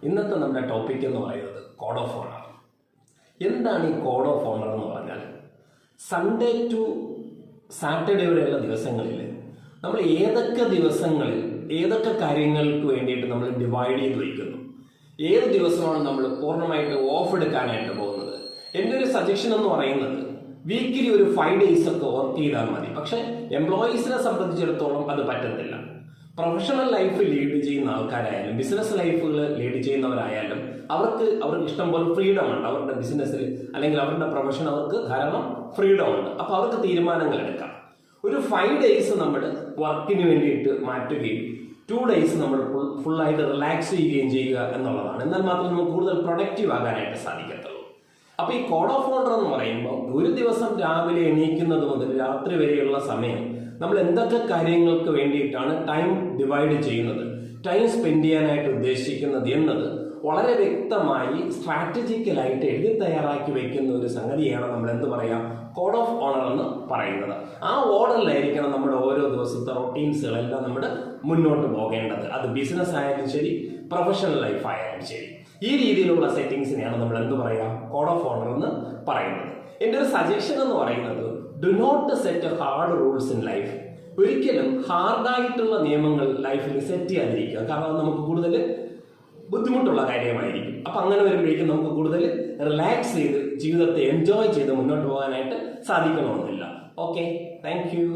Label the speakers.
Speaker 1: ഇന്നത്തെ നമ്മുടെ ടോപ്പിക് എന്ന് പറയുന്നത് കോഡ് ഓഫ് ഓണർ. എന്താണ് ഈ കോഡ് ഓഫ് ഓണർ എന്ന് പറഞ്ഞാൽ, സൺഡേ ടു സാറ്റർഡേ വരെയുള്ള ദിവസങ്ങളിൽ നമ്മൾ ഏതൊക്കെ ദിവസങ്ങളിൽ ഏതൊക്കെ കാര്യങ്ങൾക്ക് വേണ്ടിയിട്ട് നമ്മൾ ഡിവൈഡ് ചെയ്ത് വയ്ക്കുന്നു, ഏത് ദിവസമാണ് നമ്മൾ പൂർണ്ണമായിട്ട് ഓഫ് എടുക്കാനായിട്ട് പോകുന്നത്. എൻ്റെ ഒരു സജഷൻ എന്ന് പറയുന്നത് വീക്കിലി ഒരു 5 days ഒക്കെ വർക്ക് ചെയ്താൽ മതി. പക്ഷെ എംപ്ലോയീസിനെ സംബന്ധിച്ചിടത്തോളം അത് പറ്റത്തില്ല. പ്രൊഫഷണൽ ലൈഫ് ലീഡ് ചെയ്യുന്ന ആൾക്കാരായാലും ബിസിനസ് ലൈഫുകൾ ലീഡ് ചെയ്യുന്നവരായാലും അവർക്ക് ഇഷ്ടംപോലെ ഫ്രീഡം ഉണ്ട്. അവരുടെ ബിസിനസ്സിൽ അല്ലെങ്കിൽ അവരുടെ പ്രൊഫഷൻ അവർക്ക് ധാരാളം ഫ്രീഡം ഉണ്ട്. അപ്പോൾ അവർക്ക് തീരുമാനങ്ങൾ എടുക്കാം. ഒരു 5 days നമ്മൾ വർക്കിന് വേണ്ടിയിട്ട് മാറ്റുകയും 2 days നമ്മൾ ഫുള്ളായിട്ട് റിലാക്സ് ചെയ്യുകയും ചെയ്യുക എന്നുള്ളതാണ്. എന്നാൽ മാത്രമേ നമുക്ക് കൂടുതൽ പ്രൊഡക്റ്റീവ് ആകാനായിട്ട് സാധിക്കത്തുള്ളൂ. അപ്പോൾ ഈ കോഡ് ഓഫ് ഓർഡർ എന്ന് പറയുമ്പോൾ ഒരു ദിവസം രാവിലെ എണീക്കുന്നത് മുതൽ രാത്രി വരെയുള്ള സമയം നമ്മൾ എന്തൊക്കെ കാര്യങ്ങൾക്ക് വേണ്ടിയിട്ടാണ് ടൈം ഡിവൈഡ് ചെയ്യുന്നത്, ടൈം സ്പെൻഡ് ചെയ്യാനായിട്ട് ഉദ്ദേശിക്കുന്നത് എന്നത് വളരെ വ്യക്തമായി സ്ട്രാറ്റജിക്കലായിട്ട് എഴുതി തയ്യാറാക്കി വെക്കുന്ന ഒരു സംഗതിയാണ് നമ്മൾ എന്ത് പറയാം, കോഡ് ഓഫ് ഓണർ എന്ന് പറയുന്നത്. ആ ഓർഡറിലായിരിക്കണം നമ്മുടെ ഓരോ ദിവസത്തെ റൊട്ടീൻസുകളെല്ലാം നമ്മൾ മുന്നോട്ട് പോകേണ്ടത്. അത് ബിസിനസ് ആയാലും ശരി, പ്രൊഫഷണൽ ലൈഫ് ആയാലും ശരി. ഈ രീതിയിലുള്ള സെറ്റിങ്സിനെയാണ് നമ്മൾ എന്ത് പറയാം, കോഡ് ഓഫ് ഓണർ എന്ന് പറയുന്നത്. എൻ്റെ ഒരു സജഷൻ എന്ന് പറയുന്നത്, do not set hard rules in life. ഒരിക്കലും ഹാർഡായിട്ടുള്ള നിയമങ്ങൾ ലൈഫിൽ സെറ്റ് ചെയ്യാതിരിക്കുക. കാരണം നമുക്ക് കൂടുതൽ ബുദ്ധിമുട്ടുള്ള കാര്യമായിരിക്കും. അപ്പം അങ്ങനെ വരുമ്പോഴേക്കും നമുക്ക് കൂടുതൽ റിലാക്സ് ചെയ്ത് ജീവിതത്തെ എൻജോയ് ചെയ്ത് മുന്നോട്ട് പോകാനായിട്ട് സാധിക്കണമെന്നില്ല. Okay, thank you.